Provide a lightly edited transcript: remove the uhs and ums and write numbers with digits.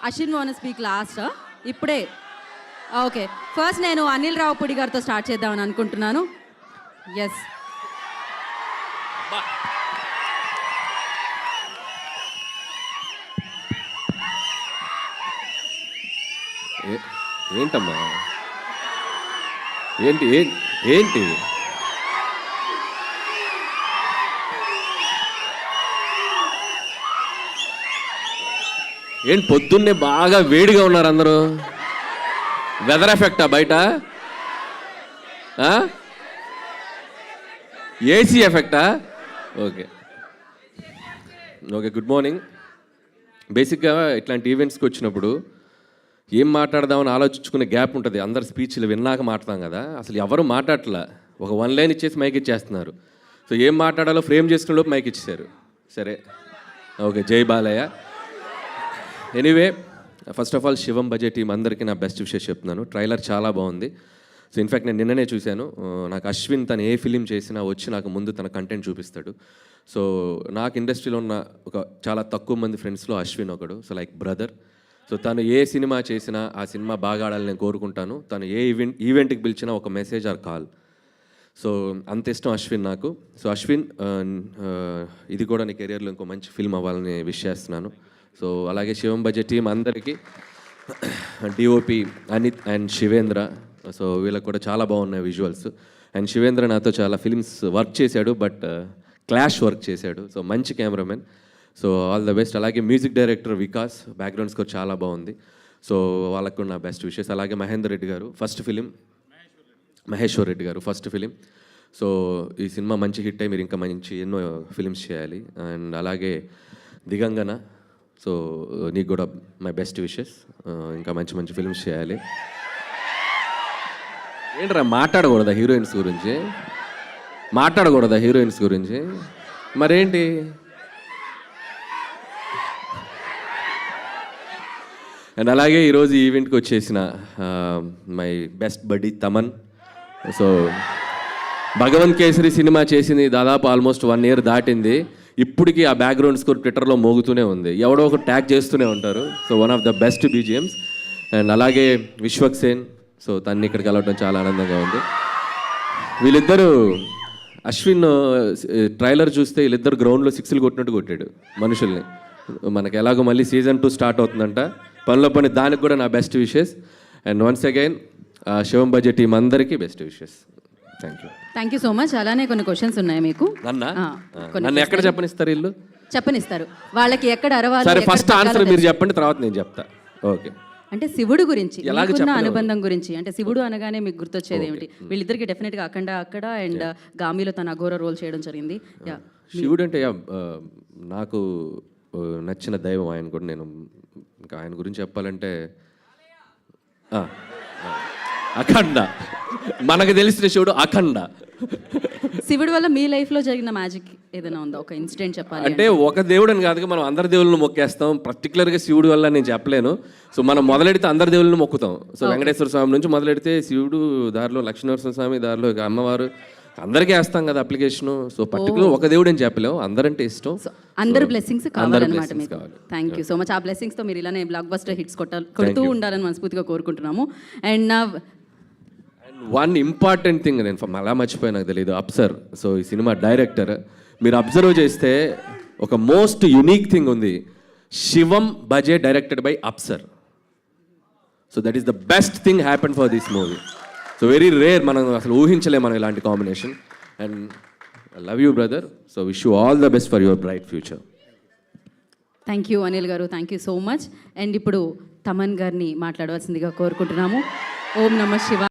Ashwin van speak last ఇప్పుడే. Okay, first నేను అనిల్ రావుపూడి గారితో స్టార్ట్ చేద్దామని అనుకుంటున్నాను. ఎస్, ఏంటమ్మా ఏంటి ఏంటి ఏంటి పొద్దున్నే బాగా వేడిగా ఉన్నారు అందరూ. వెదర్ ఎఫెక్టా బయట? ఏసీ ఎఫెక్టా? Okay okay, good morning. బేసిక్గా ఇట్లాంటి ఈవెంట్స్కి వచ్చినప్పుడు ఏం మాట్లాడదామని ఆలోచించుకునే గ్యాప్ ఉంటుంది. అందరు స్పీచ్లు విన్నాక మాట్లాడతాం కదా, అసలు ఎవరు మాట్లాడట్లా. ఒక 1 లైన్ ఇచ్చేసి మైక్ ఇచ్చేస్తున్నారు. సో ఏం మాట్లాడాలో ఫ్రేమ్ చేసుకునే లోపు మైక్ ఇచ్చేసారు. సరే ఓకే, జై Balayya. Anyway, first of all శివం బడ్జెట్ టీం అందరికీ నా బెస్ట్ విషెస్ చెప్తున్నాను. ట్రైలర్ చాలా బాగుంది. సో ఇన్ఫ్యాక్ట్ నేను నిన్ననే చూశాను. నాకు అశ్విన్ తను ఏ ఫిలిం చేసినా వచ్చి నాకు ముందు తన కంటెంట్ చూపిస్తాడు. సో నాకు ఇండస్ట్రీలో ఉన్న ఒక చాలా తక్కువ మంది ఫ్రెండ్స్లో అశ్విన్ ఒకడు. So like brother. సో తను ఏ సినిమా చేసినా ఆ సినిమా బాగా ఆడాలని నేను కోరుకుంటాను. తను ఏ ఈవెంట్కి పిలిచినా ఒక మెసేజ్ ఆర్ కాల్. సో అంత ఇష్టం అశ్విన్ నాకు. సో అశ్విన్, ఇది కూడా నీ కెరియర్లో ఇంకో మంచి ఫిల్మ్ అవ్వాలని విష్ చేస్తున్నాను. సో అలాగే శివం బడ్జెట్ టీం అందరికీ, DOP Anith and Shivendra. So వీళ్ళకి కూడా చాలా బాగున్నాయి విజువల్స్. అండ్ శివేంద్ర నాతో చాలా ఫిల్మ్స్ వర్క్ చేశాడు, బట్ క్లాష్ వర్క్ చేశాడు. సో మంచి cameraman. So all the best. అలాగే music director Vikas, background score చాలా బాగుంది. సో వాళ్ళకు కూడా నా బెస్ట్ విషెస్. అలాగే మహేందర్ రెడ్డి గారు ఫస్ట్ ఫిలిం, మహేశ్వర్ రెడ్డి గారు ఫస్ట్ ఫిలిం. సో ఈ సినిమా మంచి హిట్ అయ్యి మీరు ఇంకా మంచి ఎన్నో ఫిలిమ్స్ చేయాలి. అండ్ అలాగే దిగంగన, సో నీకు కూడా మై బెస్ట్ విషెస్. ఇంకా మంచి మంచి ఫిలిమ్స్ చేయాలి. ఏంట్రా మాట్లాడకూడదా హీరోయిన్స్ గురించి? మాట్లాడకూడదా హీరోయిన్స్ గురించి? మరేంటి? అండ్ అలాగే ఈరోజు ఈవెంట్కి వచ్చేసిన మై బెస్ట్ బడ్డీ తమన్. సో భగవంత్ కేసరి సినిమా చేసింది దాదాపు ఆల్మోస్ట్ 1 year దాటింది. ఇప్పటికీ ఆ బ్యాక్గ్రౌండ్ స్కోర్ ట్విట్టర్లో మోగుతూనే ఉంది. ఎవడో ఒక ట్యాగ్ చేస్తూనే ఉంటారు. So one of the best BGMs. And అలాగే విశ్వక్ సేన్. సో తన్ని ఇక్కడికి వెళ్ళడం చాలా ఆనందంగా ఉంది. వీళ్ళిద్దరూ, అశ్విన్ ట్రైలర్ చూస్తే వీళ్ళిద్దరు గ్రౌండ్లో 6లు కొట్టినట్టు కొట్టాడు మనుషుల్ని. మనకి ఎలాగో మళ్ళీ సీజన్ 2 స్టార్ట్ అవుతుందంట, పనిలో పని. దానికి కూడా నా best wishes. And once again Shivam బడ్జెట్ టీం అందరికీ best wishes. Thank you so much. అలానే కొన్ని క్వశ్చన్స్ ఉన్నాయి మీకు. నన్ను ఎక్కడ చెప్పనిస్తారు? ఇల్లు చెప్పనిస్తారు వాళ్ళకి, ఎక్కడ అరవాలి. సరే, ఫస్ట్ ఆన్సర్ మీరు చెప్పండి, తర్వాత నేను చెప్తా. ఓకే. అంటే శివుడు గురించి మీకున్న అనుబంధం గురించి, అంటే శివుడు అనగానే మీకు గుర్తొచ్చేది ఏమిటి? వీళ్ళిద్దరికి డెఫినెట్గా అఖండ అక్కడ అండ్ గామిలో తన అఘోర రోల్ చేయడం జరిగింది. శివుడు అంటే నాకు నచ్చిన దైవం ఆయన కూడా. నేను ఇంకా ఆయన గురించి చెప్పాలంటే అఖండ, మనకు తెలిసిన శివుడు అఖండ. శివుడు వల్ల మీ లైఫ్లో జరిగిన మ్యాజిక్ ఏదైనా ఉందా? ఒక ఇన్సిడెంట్ చెప్పాలి అంటే ఒక దేవుడు అని కాదుగా, మనం అందరి దేవుళ్ళని మొక్కేస్తాం. పర్టికులర్గా శివుడు వల్ల నేను చెప్పలేను. సో మనం మొదలెడితే అందరి దేవుళ్ళని మొక్కుతాం. సో వెంకటేశ్వర స్వామి నుంచి మొదలెడితే శివుడు, దారిలో లక్ష్మీనరసింహ స్వామి, దారిలో అమ్మవారు, అందరికీ వేస్తాం కదా అప్లికేషన్. సో పర్టికులర్ ఒక దేవుడు అని చెప్పలేము, అందరంటే ఇష్టం. అందరు బ్లెస్సింగ్స్ కావాలన్నమాట మీకు. Thank you so much. ఆ బ్లెస్సింగ్స్తో మీరు ఇలానే బ్లాక్ బస్టర్ హిట్స్ కొడుతూ ఉండాలని మనస్ఫూర్తిగా కోరుకుంటున్నాము. అండ్ వన్ ఇంపార్టెంట్ థింగ్ నేను అలా మర్చిపోయి, నాకు తెలియదు, అప్సర్. సో ఈ సినిమా డైరెక్టర్, మీరు అబ్జర్వ్ చేస్తే ఒక మోస్ట్ యునీక్ థింగ్ ఉంది. శివం బడ్జెట్ directed by Apsar. So that is the best thing happen for this movie. So very rare, మనం అసలు ఊహించలేము మనం ఇలాంటి combination. And I love you brother. So wish you all the best for your bright future. Thank you Anil గారు, thank you so much. And ఇప్పుడు తమన్ గారిని మాట్లాడవలసిందిగా కోరుకుంటున్నాము. ఓం నమః శివాయ.